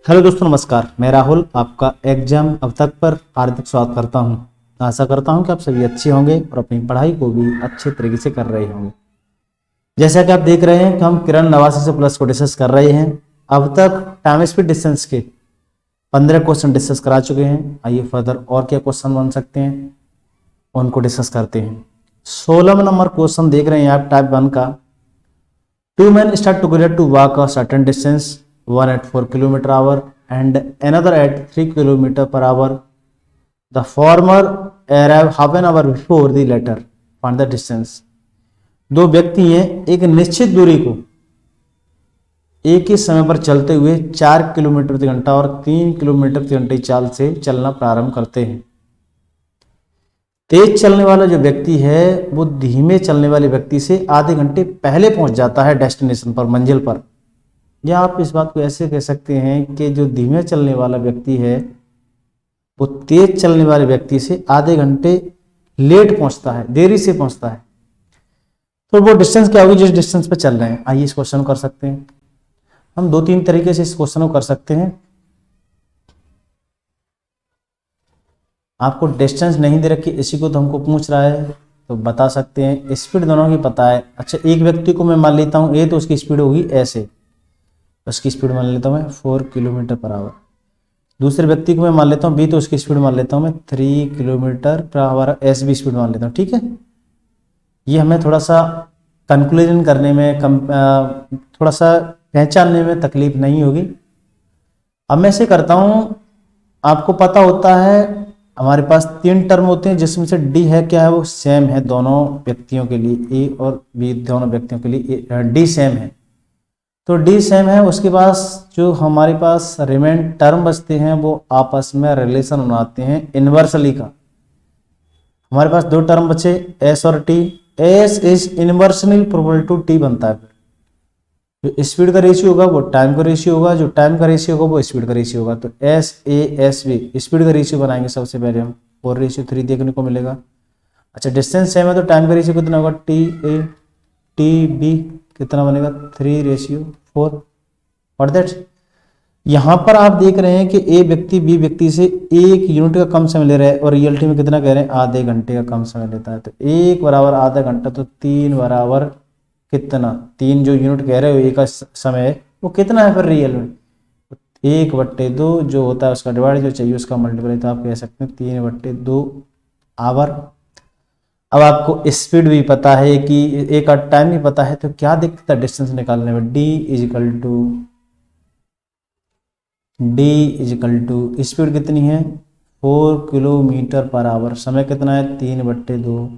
Hello दोस्तों, नमस्कार। मैं राहुल आपका एग्जाम अब तक पर हार्दिक स्वागत करता हूं। आशा करता हूं कि आप सभी अच्छे होंगे और अपनी पढ़ाई को भी अच्छे तरीके से कर रहे होंगे। जैसा कि आप देख रहे हैं कि हम किरण नवासी से प्लस को डिस्कस कर रहे हैं। अब तक टाइम स्पीड डिस्टेंस के 15 क्वेश्चन डिस्कस करा चुके हैं। आइए फर्दर और क्या क्वेश्चन बन सकते हैं उनको डिस्कस करते हैं। 16 नंबर क्वेश्चन देख रहे हैं आप टाइप 1 का। Two men start together to walk a certain distance, one at 4 km/h and another at 3 km/h. The former arrive half an hour before the latter. Find the distance. दो व्यक्ति हैं, एक निश्चित दूरी को एक ही समय पर चलते हुए 4 किलोमीटर प्रति घंटा और 3 किलोमीटर प्रति घंटे की चाल से चलना प्रारंभ करते हैं। तेज चलने वाला जो व्यक्ति है वो धीमे चलने वाले व्यक्ति से आधे घंटे पहले पहुंच जाता है डेस्टिनेशन पर, मंजिल पर। या आप इस बात को ऐसे कह सकते हैं कि जो धीमे चलने वाला व्यक्ति है वो तेज चलने वाले व्यक्ति से आधे घंटे लेट पहुंचता है, देरी से पहुंचता है। तो वो डिस्टेंस क्या होगी जिस डिस्टेंस पर चल रहे हैं। आइए इस क्वेश्चन को कर सकते हैं। हम 2-3 तरीके से इस क्वेश्चन को कर सकते हैं। आपको डिस्टेंस नहीं दे रखी, इसी को तो हमको पूछ रहा है, तो बता सकते हैं। स्पीड दोनों की पता है। अच्छा, एक व्यक्ति को मैं मान लेता हूँ ए, तो उसकी स्पीड होगी ऐसे, उसकी स्पीड मान लेता हूँ मैं 4 km/h। दूसरे व्यक्ति को मैं मान लेता हूँ बी, तो उसकी स्पीड मान लेता हूँ मैं 3 km/h, ऐसे भी स्पीड मान लेता हूँ। ठीक है, ये हमें थोड़ा सा कंक्लूजन करने में थोड़ा सा पहचानने में तकलीफ नहीं होगी। अब मैं ऐसे करता हूँ, आपको पता होता है हमारे पास 3 टर्म होते हैं जिसमें से डी है क्या है, वो सेम है दोनों व्यक्तियों के लिए, ए और बी दोनों व्यक्तियों के लिए डी सेम है। तो डी सेम है, उसके पास जो हमारे पास रिमेन टर्म बचते हैं वो आपस में रिलेशन बनाते हैं इनवर्सली का। हमारे पास 2 टर्म बचे एस और T. S is inversely proportional to T बनता है। जो स्पीड का रेशियो होगा वो टाइम का रेशियो होगा, जो टाइम का रेशियो होगा वो स्पीड का रेशियो होगा। तो S A S B speed का रेशियो बनाएंगे सबसे पहले हम, 4:3 देखने को मिलेगा। अच्छा, डिस्टेंस सेम है तो टाइम का रेशियो कितना होगा, टी ए टी बी कितना बनेगा, 3:4। और दैट यहाँ पर आप देख रहे हैं कि ए व्यक्ति बी व्यक्ति से 1 यूनिट का कम समय ले रहा है और रियलिटी में कितना कह रहे हैं, आधे घंटे का कम समय लेता है। तो 1 बराबर आधा घंटा, तो 3 बराबर कितना, 3 जो यूनिट कह रहे हो एक का समय है वो कितना है फिर रियल में, 1/2 जो होता है उसका डिवाइड, जो चाहिए उसका मल्टीपल। तो आप कह सकते हैं 3/2 आवर। अब आपको स्पीड भी पता है कि एक का टाइम भी पता है, तो क्या दिक्कत है डिस्टेंस निकालने में। डी इजिकल टू स्पीड कितनी है 4 km/h, समय कितना है 3/2।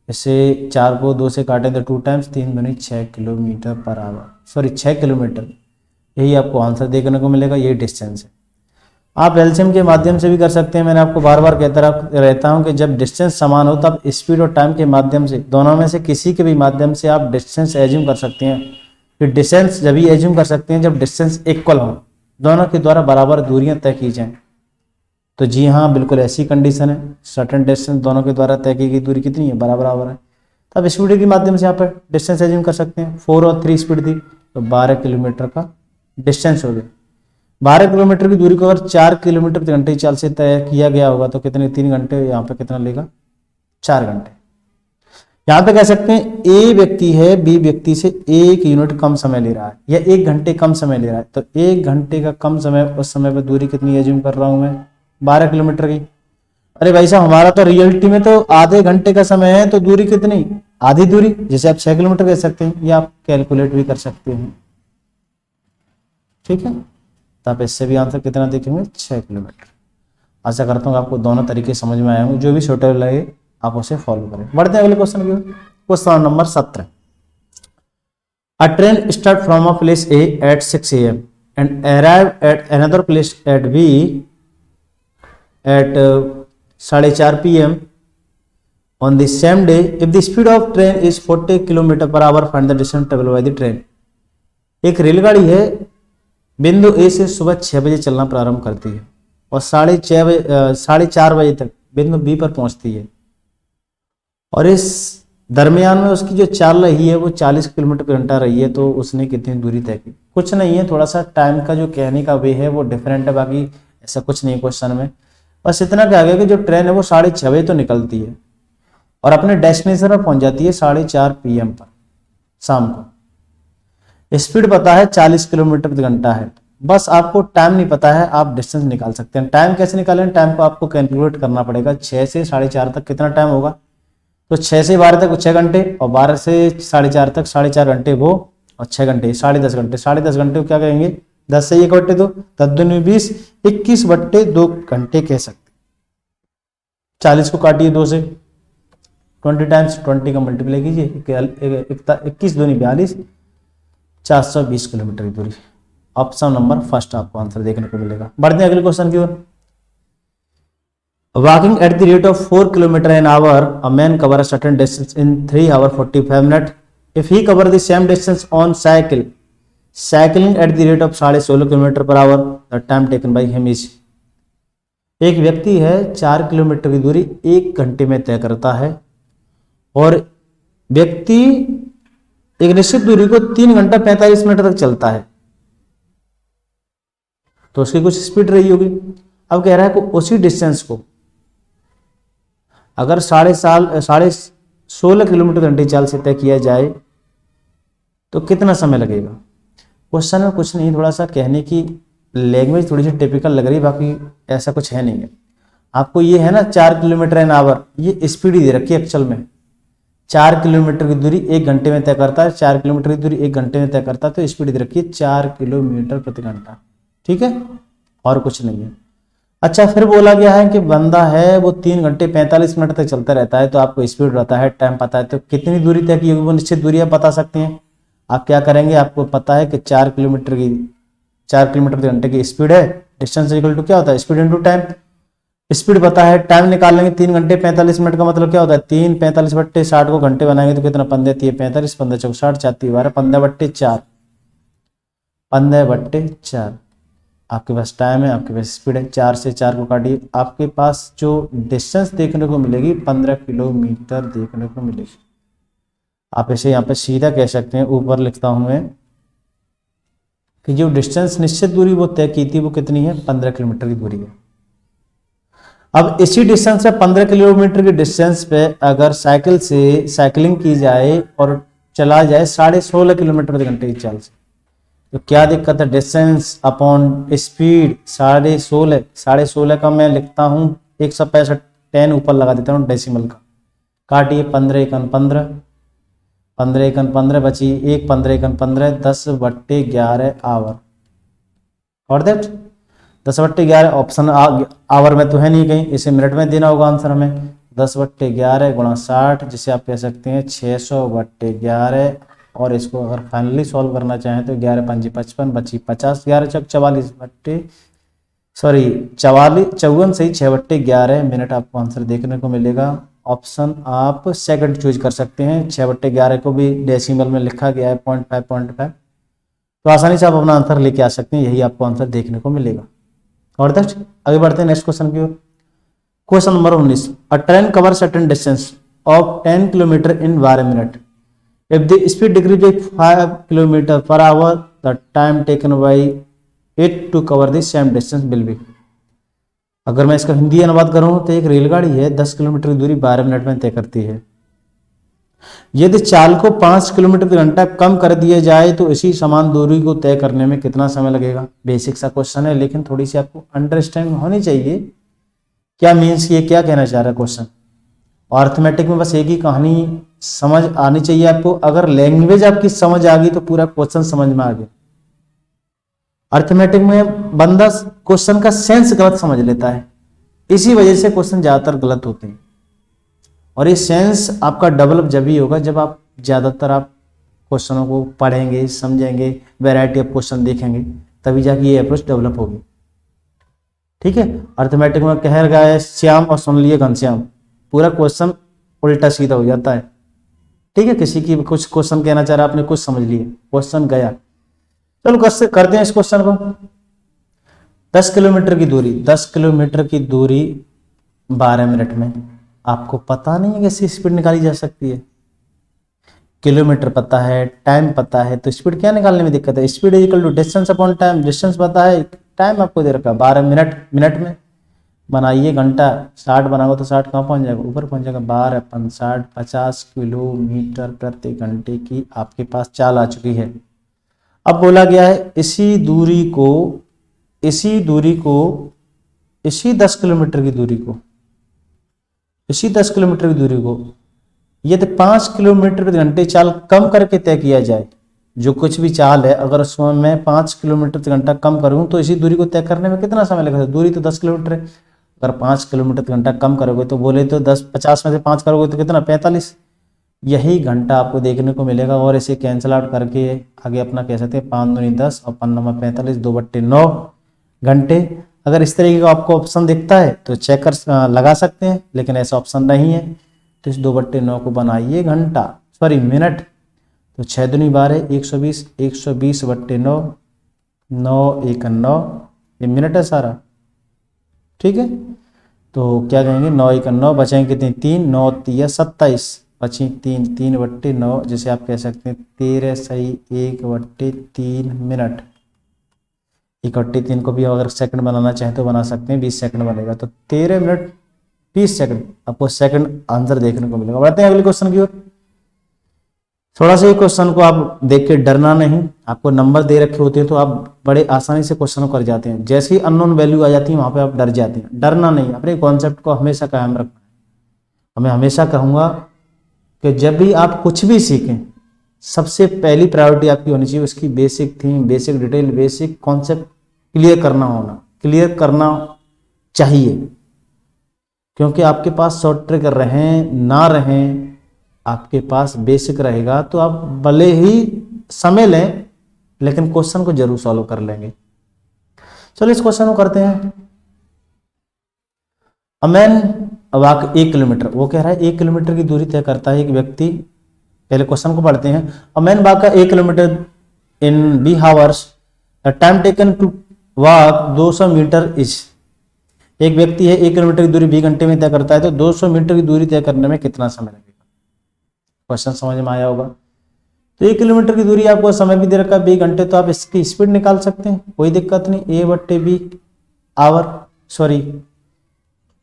इसे 4 को 2 से काटें तो 2 टाइम्स 3 दूनी 6 km/h, सॉरी 6 किलोमीटर। यही आपको आंसर देखने को मिलेगा, यही डिस्टेंस है। आप एलसीएम के माध्यम से भी कर सकते हैं। मैंने आपको बार बार कहता रहता हूं कि जब डिस्टेंस समान हो तब स्पीड और टाइम के माध्यम से, दोनों में से किसी के भी माध्यम से आप डिस्टेंस एज्यूम कर सकते हैं। फिर डिस्टेंस जब ही एज्यूम कर सकते हैं जब डिस्टेंस इक्वल हो, दोनों के द्वारा बराबर दूरियां तय की जाएं। तो जी हाँ, बिल्कुल ऐसी कंडीशन है। सर्टेन डिस्टेंस दोनों के द्वारा तय की गई दूरी कितनी है, बराबर है। तब स्पीड के माध्यम से यहाँ पर डिस्टेंस एज्यूम कर सकते हैं। 4 और 3 स्पीड थी तो 12 किलोमीटर का डिस्टेंस हो गया। 12 किलोमीटर की दूरी को अगर 4 किलोमीटर प्रति घंटे की चाल से तय किया गया होगा तो कितने, 3 घंटे, यहाँ पे कितना लेगा 4 घंटे। यहाँ पे कह सकते हैं ए व्यक्ति है बी व्यक्ति से 1 यूनिट कम समय ले रहा है या 1 घंटे कम समय ले रहा है। तो 1 घंटे का कम समय, उस समय पर दूरी कितनी एज्यूम कर रहा हूं मैं, 12 किलोमीटर की। अरे भाई साहब, हमारा तो रियलिटी में तो आधे घंटे का समय है, तो दूरी कितनी, आधी दूरी, जैसे आप 6 किलोमीटर कह सकते हैं या आप कैलकुलेट भी कर सकते हैं। ठीक है, तो आप इससे भी आंसर कितना देखेंगे, 6 किलोमीटर। आशा करता हूँ आपको दोनों तरीके समझ में आए होंगे। जो भी छोटे लगे आप उसे फॉलो करें। बढ़ते हैं अगले क्वेश्चन की। Question number 17। A train start from a place A at 6 AM and arrive at another place at B at 4:30 PM on the same day. If the speed of train is 40 km/h, find the distance traveled by the train. एक रेलगाड़ी है, बिंदु ए से सुबह 6 बजे चलना प्रारंभ करती है और 4:30 बजे तक बिंदु बी पर पहुंचती है, और इस दरमियान में उसकी जो चाल रही है वो 40 किलोमीटर प्रति घंटा रही है। तो उसने कितनी दूरी तय की। कुछ नहीं है, थोड़ा सा टाइम का जो कहने का वे है वो डिफरेंट है, बाकी ऐसा कुछ नहीं है क्वेश्चन में। बस इतना कहा गया कि जो ट्रेन है वो 6:30 बजे तो निकलती है और अपने डेस्टिनेशन पर पहुंच जाती है 4:30 PM पर शाम को। स्पीड पता है 40 किलोमीटर प्रति घंटा है। बस आपको टाइम नहीं पता है, आप डिस्टेंस निकाल सकते हैं। टाइम कैसे निकालें? टाइम को आपको कैलकुलेट करना पड़ेगा। 6 से 4:30 तक कितना टाइम होगा? तो 6 से 12 तक 6 घंटे, और 12 से 4:30 तक 4.5 घंटे वो, और 6 घंटे 10.5 घंटे। 10.5 घंटे को क्या कहेंगे? 10 से 1/2, 10 दूनी 20, 21/2 घंटे कह सकते। 40 को काटिए 2 से, 20 टाइम्स 20 का मल्टीप्लाई कीजिए, 21 दूनी 42, 420 किलोमीटर की दूरी। ऑप्शन नंबर फर्स्ट आपको आंसर देखने को मिलेगा। बढ़ते हैं अगले क्वेश्चन की ओर। Walking at the rate of 4 kilometer an hour, a man cover a certain distance in 3 hours 45 minutes. If he cover the same distance on cycle, cycling at the rate of 16.5 kilometre per our, the time taken by him is। एक व्यक्ति है 4 kilometre की दूरी 1 घंटे में तय करता है और व्यक्ति एक निश्चित दूरी को 3 घंटा 45 मिनट तक चलता है, तो उसकी कुछ स्पीड रही होगी। अब कह रहा है कि उसी डिस्टेंस को अगर 16.5 किलोमीटर घंटे चाल से तय किया जाए तो कितना समय लगेगा। क्वेश्चन में कुछ नहीं, थोड़ा सा कहने की लैंग्वेज थोड़ी सी टिपिकल लग रही है, बाकी ऐसा कुछ है नहीं है। आपको ये है ना 4 किलोमीटर एन आवर, ये स्पीड ही दे रखी है एक्चुअल में। 4 किलोमीटर की दूरी 1 घंटे में तय करता है, 4 किलोमीटर की दूरी 1 घंटे में तय करता है, तो स्पीड दे रखी है 4 किलोमीटर प्रति घंटा। ठीक है, और कुछ नहीं है। अच्छा, फिर बोला गया है कि बंदा है वो 3 घंटे 45 मिनट तक चलता रहता है, तो आपको स्पीड पता है, टाइम पता है, तो कितनी दूरी तय की होगी वो निश्चित दूरी आप बता सकते हैं। आप क्या करेंगे, आपको पता है कि 4 किलोमीटर प्रति घंटे की स्पीड है, डिस्टेंस इक्वल टू क्या होता है? Speed into time. स्पीड पता है, टाइम निकाल लेंगे। 3 घंटे 45 मिनट का मतलब क्या होता है? 3 45/60 को घंटे बनाएंगे तो कितना? 15 3 45, 15 चौक 60, 4 3 12, 15/4, 15/4 आपके पास टाइम है, आपके पास स्पीड है। 4 से 4 को काटिए, आपके पास जो डिस्टेंस देखने को मिलेगी 15 किलोमीटर देखने को मिलेगी। आप इसे यहाँ पे सीधा कह सकते हैं, ऊपर लिखता हूं मैं कि जो डिस्टेंस निश्चित दूरी वो तय की थी वो कितनी है? 15 किलोमीटर की दूरी है। अब इसी डिस्टेंस पे 15 किलोमीटर के डिस्टेंस पे अगर साइकिलिंग की जाए और चला जाए 16.5 किलोमीटर प्रति घंटे की चाल से, तो क्या दिक्कत है? डिस्टेंस अपॉन स्पीड 16.5 का मैं लिखता हूँ 165, 10 ऊपर लगा देता हूँ डेसिमल का। काटिए, 15 × 15, 15 × 15 बची 1, 15 × 15 10/11 आवर। और दैट 10/11 ऑप्शन आवर में तो है नहीं कहीं, इसे मिनट में देना होगा आंसर हमें। 10/11 × 60, जिसे आप कह सकते हैं 600/11। और इसको अगर फाइनली सॉल्व करना चाहें तो 11 × 5 = 55, बची 50, 11 × 44 54 से 6/11 मिनट आपको आंसर देखने को मिलेगा। ऑप्शन आप सेकंड चूज कर सकते हैं। 6/11 को भी डेसिमल में लिखा गया है 0.5, तो आसानी से आप अपना आंसर लेके आ सकते हैं, यही आपको आंसर देखने को मिलेगा। और नेक्स्ट आगे बढ़ते हैं नेक्स्ट क्वेश्चन की ओर। Question number 19, a train cover certain distance of 10 kilometre in 12 minute. If the speed decrease by 5 km per hour, the time taken by it to cover the same distance will be। अगर मैं इसका हिंदी अनुवाद करूं तो एक रेलगाड़ी है 10 kilometre की दूरी 12 मिनट में तय करती है। यदि चाल को 5 किलोमीटर प्रति घंटा कम कर दिया जाए तो इसी समान दूरी को तय करने में कितना समय लगेगा। बेसिक सा क्वेश्चन है, लेकिन थोड़ी सी आपको अंडरस्टैंडिंग होनी चाहिए क्या मीन्स, ये क्या कहना चाह रहा है क्वेश्चन। और अर्थमेटिक में बस एक ही कहानी समझ आनी चाहिए आपको। अगर लैंग्वेज आपकी समझ आ गई तो पूरा क्वेश्चन समझ में आ गया। अर्थमेटिक में बंदा क्वेश्चन का सेंस गलत समझ लेता है, इसी वजह से क्वेश्चन ज्यादातर गलत होते हैं। और ये सेंस आपका डेवलप जब ही होगा जब आप ज्यादातर आप क्वेश्चनों को पढ़ेंगे, समझेंगे, वैरायटी ऑफ क्वेश्चन देखेंगे, तभी जाके ये अप्रोच डेवलप होगी। ठीक है, अर्थमेटिक में कह रहा है श्याम और सुन लिए घनश्याम, पूरा क्वेश्चन उल्टा सीधा हो जाता है। ठीक है, किसी की कुछ क्वेश्चन कहना चाह रहा है, आपने कुछ समझ लिए, क्वेश्चन गया। चलो करते हैं इस क्वेश्चन को। 10 किलोमीटर की दूरी 12 मिनट में, आपको पता नहीं है कैसे स्पीड निकाली जा सकती है। किलोमीटर पता है, टाइम पता है, तो स्पीड क्या निकालने में दिक्कत है। Speed is equal to distance upon time, distance पता है, टाइम आपको दे रखा है 12 मिनट, मिनट में बनाइए, घंटा 60 बनाओगे तो 60 कहाँ पहुंच जाएगा, ऊपर पहुंच जाएगा। 12 अपन 60 50 किलोमीटर प्रति घंटे की आपके पास चाल आ चुकी है। अब बोला गया है इसी दूरी को इसी 10 किलोमीटर की दूरी को यदि 5 किलोमीटर प्रति घंटे चाल कम करके तय किया जाए, जो कुछ भी चाल है अगर उसमें मैं 5 किलोमीटर प्रति घंटा कम करूं तो इसी दूरी को तय करने में कितना समय लगेगा। दूरी तो 10 किलोमीटर है, अगर 5 किलोमीटर प्रति घंटा कम करोगे तो बोले तो 50 में से 5 करोगे तो कितना 45, यही घंटा आपको देखने को मिलेगा। और इसे कैंसिल आउट करके आगे अपना कह सकते हैं 5 दूनी 10 और 5 नंबर 45, 2/9 घंटे। अगर इस तरीके का आपको ऑप्शन दिखता है तो चेक कर लगा सकते हैं, लेकिन ऐसा ऑप्शन नहीं है तो इस 2/9 को बनाइए घंटा, सॉरी मिनट। तो 6 दूनी 12, 120, 120/9, 9 1 9, ये मिनट है सारा, ठीक है। तो क्या कहेंगे 9 1 9, बचेंगे कितने 3, 9 3 27, बची 3, 3/9, जिसे आप कह सकते हैं 13 सही 1/3 मिनट। 1/3 को भी अगर सेकंड बनाना चाहें तो बना सकते हैं, 20 सेकंड बनेगा तो 13 मिनट 20 सेकंड आपको सेकंड आंसर देखने को मिलेगा। बढ़ते हैं अगले क्वेश्चन की ओर। थोड़ा सा ये क्वेश्चन को आप देख के डरना नहीं, आपको नंबर दे रखे होते हैं तो आप बड़े आसानी से क्वेश्चन को कर जाते हैं, जैसे ही अननोन वैल्यू आ जाती है वहां पे आप डर जाते हैं। डरना नहीं, अपने कॉन्सेप्ट को हमेशा कायम रखना है। मैं हमेशा कहूंगा कि जब भी आप कुछ भी सीखें सबसे पहली प्रायोरिटी आपकी होनी चाहिए उसकी basic theme, basic detail, basic concept clear करना चाहिए। क्योंकि आपके पास शॉर्ट ट्रिक रहें ना रहें, आपके पास बेसिक रहेगा तो आप भले ही समय लें लेकिन क्वेश्चन को जरूर सॉल्व कर लेंगे। चलो इस क्वेश्चन को करते हैं। अमैन वाक 1 किलोमीटर, वो कह रहा है 1 किलोमीटर की दूरी तय करता है एक व्यक्ति। पहले क्वेश्चन को पढ़ते हैं। A man walk 1 kilometre in B hours, the time taken to walk 200 metre is. एक व्यक्ति है 1 किलोमीटर की दूरी 20 घंटे में तय करता है, तो 200 मीटर की दूरी तय करने में कितना समय लगेगा। क्वेश्चन समझ में आया होगा। तो 1 किलोमीटर की दूरी आपको समय भी दे रखा है 20 घंटे, तो आप इसकी स्पीड निकाल सकते हैं, कोई दिक्कत नहीं। A/B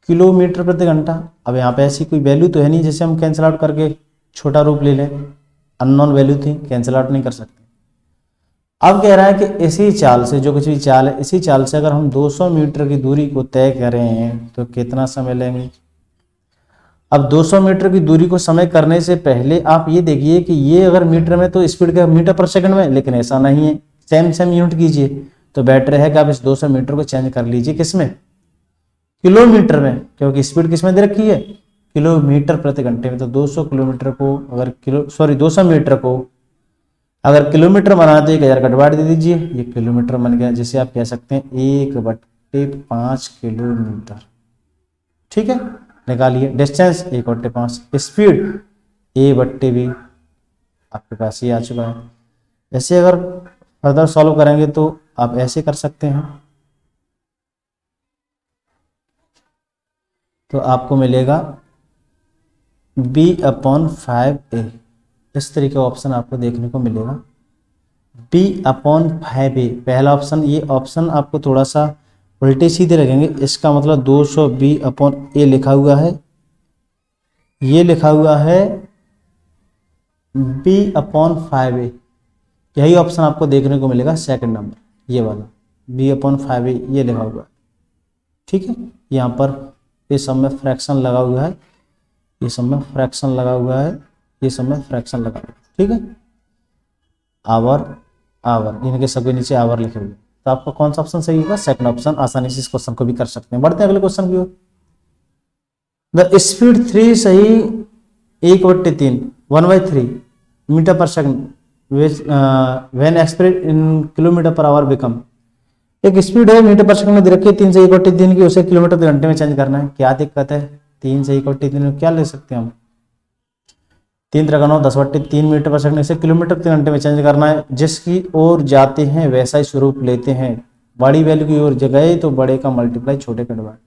किलोमीटर प्रति घंटा। अब यहाँ पे ऐसी कोई वैल्यू तो है नहीं जैसे हम कैंसिल आउट करके छोटा रूप ले लें, अननोन वैल्यू थी, कैंसिल आउट नहीं कर सकते। अब कह रहा है कि इसी चाल से, जो कुछ भी चाल है, इसी चाल से अगर हम 200 मीटर की दूरी को तय करें तो कितना समय लेंगे। अब 200 मीटर की दूरी को समय करने से पहले आप ये देखिए कि ये अगर मीटर में तो स्पीड का मीटर पर सेकंड में, लेकिन ऐसा नहीं है, सेम यूनिट कीजिए। तो बेटर है कि आप इस 200 मीटर को चेंज कर लीजिए किसमें, किलोमीटर में, क्योंकि स्पीड किसमें दे रखी है, किलोमीटर प्रति घंटे में। तो 200 किलोमीटर को अगर 200 मीटर को अगर किलोमीटर बनाना तो 1000 का डिवाइड दे दीजिए, ये किलोमीटर बन गया, जिसे आप कह सकते हैं 1/5 किलोमीटर। ठीक है, निकालिए डिस्टेंस 1/5, स्पीड A/B आपके पास ये आ चुका है। ऐसे अगर फर्दर सॉल्व करेंगे तो आप ऐसे कर सकते हैं, तो आपको मिलेगा B/5A। इस तरीके का ऑप्शन आपको देखने को मिलेगा, B/5A पहला ऑप्शन। ये ऑप्शन आपको थोड़ा सा उल्टे सीधे लगेंगे, इसका मतलब 200 B/A लिखा हुआ है, ये लिखा हुआ है B/5A। यही ऑप्शन आपको देखने को मिलेगा सेकंड नंबर, ये वाला B/5A ये लिखा हुआ है। ठीक है, यहाँ पर ये सब में फ्रैक्शन लगा हुआ है, ये सब में फ्रैक्शन लगा हुआ है, ये सब में फ्रैक्शन लगा हुआ है। ठीक है, आवर इनके सबके नीचे आवर लिखे हुए, तो आपका कौन सा ऑप्शन सही होगा, सेकंड ऑप्शन। आसानी से इस क्वेश्चन को भी कर सकते हैं। बढ़ते हैं अगले क्वेश्चन की ओर। द स्पीड 3 सही 1/3 1/3 मीटर पर second when express in kilometre per our become. एक स्पीड है मीटर पर सेकंड में दे रखी है 3 से 1/3 की, उसे किलोमीटर प्रति घंटे में चेंज करना है। क्या दिक्कत है, 3 से 1/3 में क्या ले सकते हैं हम, 3 × 9 10/3 मीटर पर सेकंड, इसे किलोमीटर प्रति घंटे में चेंज करना है। जिसकी ओर जाते हैं वैसा ही स्वरूप लेते हैं, बड़ी वैल्यू की ओर गए तो बड़े का मल्टीप्लाई छोटे का डिवाइड।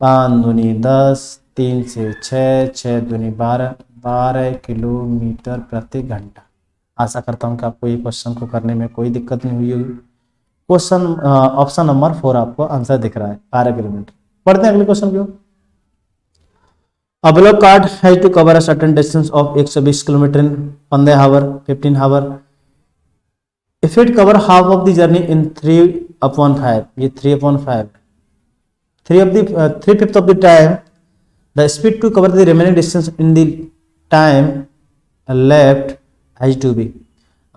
5 दूनी 10, 3 से 6, 6 दूनी 12, 12 किलोमीटर प्रति घंटा। आशा करता हूँ कि आपको ये क्वेश्चन को करने में कोई दिक्कत नहीं हुई होगी। क्वेश्चन ऑप्शन नंबर 4 आपको आंसर दिख रहा है 12 किलोमीटर। पढ़ते हैं अगले क्वेश्चन को। A block cart has to cover a certain distance of 120 kilometre in 15 hour, 15 hour. If it cover half of the journey in 3/5, ये 3/5, 3/5 of the time, the speed to cover the remaining distance in the time left has to be.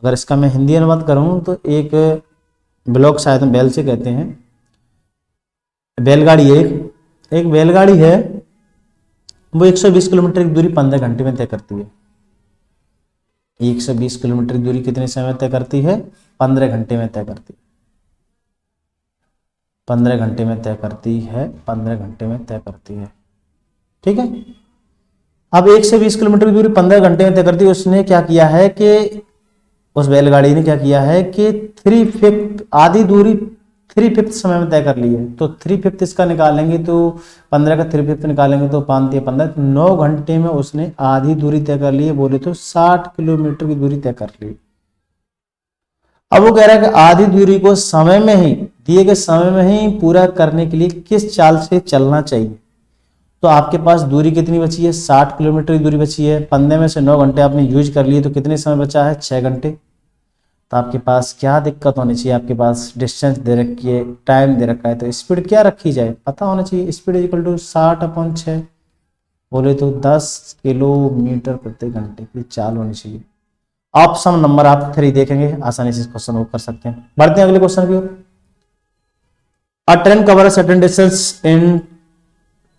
अगर इसका मैं हिंदी अनुवाद करूँ तो एक block, शायद हम बैल से कहते हैं, बैलगाड़ी है, एक बैलगाड़ी है, वो 120 किलोमीटर की दूरी 15 घंटे में तय करती है। 120 किलोमीटर की दूरी कितने समय में तय करती है? 15 घंटे में तय करती है। 15 घंटे में तय करती है, 15 घंटे में तय करती है। ठीक है। अब 120 किलोमीटर की दूरी 15 घंटे में तय करती है। उसने क्या किया है कि उस बैलगाड़ी ने क्या किया है कि 3/5 आधी दूरी 3/5 समय में तय कर ली है। तो 3/5 इसका निकालेंगे तो 15 का 3/5 निकालेंगे तो 5 या 15, 9 घंटे में उसने आधी दूरी तय कर ली है। बोले तो 60 किलोमीटर की दूरी तय कर ली। अब वो कह रहा है कि आधी दूरी को समय में ही, दिए गए समय में ही पूरा करने के लिए किस चाल से चलना चाहिए। तो आपके पास दूरी कितनी बची है? 60 किलोमीटर की दूरी बची है। 15 में से 9 घंटे आपने यूज कर लिए तो कितने समय बचा है? 6 घंटे। तो आपके पास क्या दिक्कत होनी चाहिए? आपके पास डिस्टेंस दे रखी है, टाइम दे रखा है, तो स्पीड क्या रखी जाए? पता होना चाहिए। स्पीड इक्वल टू 60/6, बोले तो 10 किलोमीटर प्रति घंटे की चाल होनी चाहिए। ऑप्शन नंबर आप 3 देखेंगे, आसानी से इस क्वेश्चन को कर सकते हैं। बढ़ते हैं अगले क्वेश्चन की ओर। A train cover a certain distance in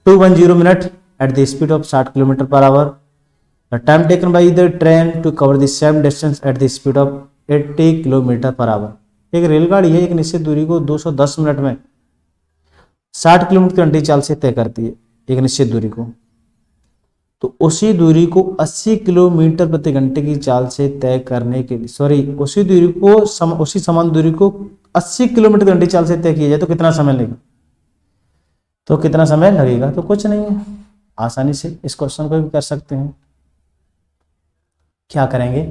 210 minute at the speed of 60 kilometre per hour. The time taken by the train to cover the same distance at the speed of 80 kilometre per hour. एक रेलगाड़ी है, एक निश्चित दूरी को 210 minute में 60 kilometre घंटे चाल से तय करती है, एक निश्चित दूरी को। तो उसी दूरी को 80 किलोमीटर प्रति घंटे की चाल से तय करने के लिए, उसी दूरी को उसी समान दूरी को 80 किलोमीटर घंटे चाल से तय किया जाए तो कितना समय लगेगा? तो कितना समय लगेगा? तो कुछ नहीं है, आसानी से इस क्वेश्चन को भी कर सकते हैं। क्या करेंगे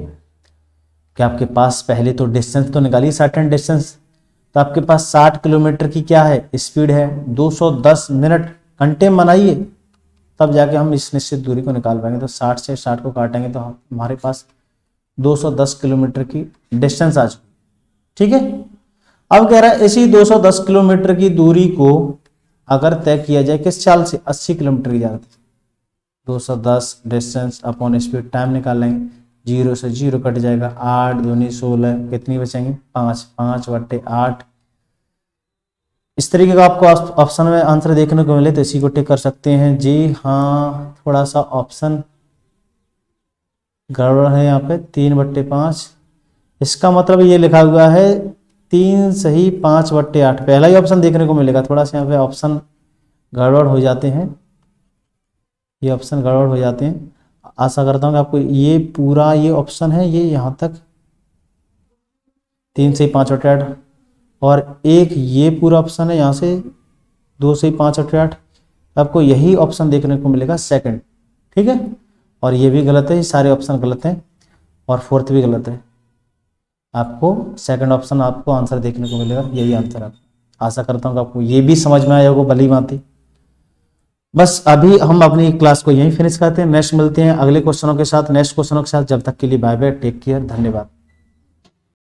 कि आपके पास पहले तो डिस्टेंस तो निकालिए, सर्टेन डिस्टेंस। तो आपके पास 60 किलोमीटर की क्या है? स्पीड है। 210 मिनट घंटे बनाइए, तब जाके हम इस निश्चित दूरी को निकाल पाएंगे। तो 60 से 60 को काटेंगे तो हमारे पास 210 किलोमीटर की डिस्टेंस आ चुकी। ठीक है। अब कह रहा है इसी 210 किलोमीटर की दूरी को अगर तय किया जाए किस चाल से? 80 किलोमीटर की चाल से। 210 डिस्टेंस अपॉन स्पीड, टाइम निकाल लेंगे, 0 से 0 कट जाएगा, 8 दूनी 16, कितनी बचेंगी? 5, 5/8। इस तरीके का आपको ऑप्शन में आंसर देखने को मिले तो इसी को टिक कर सकते हैं। जी हाँ, थोड़ा सा ऑप्शन गड़बड़ है यहाँ पे, 3/5। इसका मतलब ये लिखा हुआ है 3 सही 5/8, पहला ही ऑप्शन देखने को मिलेगा। थोड़ा सा यहाँ पे ऑप्शन गड़बड़ हो जाते हैं, ये ऑप्शन गड़बड़ हो जाते हैं। आशा करता हूँ कि आपको ये पूरा ये ऑप्शन है, ये यहाँ तक 3 से 5/8, और एक ये पूरा ऑप्शन है यहाँ से 2 से 5/8। आपको यही ऑप्शन देखने को मिलेगा सेकंड। ठीक है। और ये भी गलत है, ये सारे ऑप्शन गलत हैं, और फोर्थ भी गलत है। आपको सेकंड ऑप्शन आपको आंसर देखने को मिलेगा, यही आंसर है। आशा करता हूँ कि आपको ये भी समझ में आया होगा भली भांति। बस अभी हम अपनी क्लास को यहीं फिनिश करते हैं। नेक्स्ट मिलते हैं अगले क्वेश्चनों के साथ, नेक्स्ट क्वेश्चनों के साथ। जब तक के लिए बाय बाय, टेक केयर, धन्यवाद।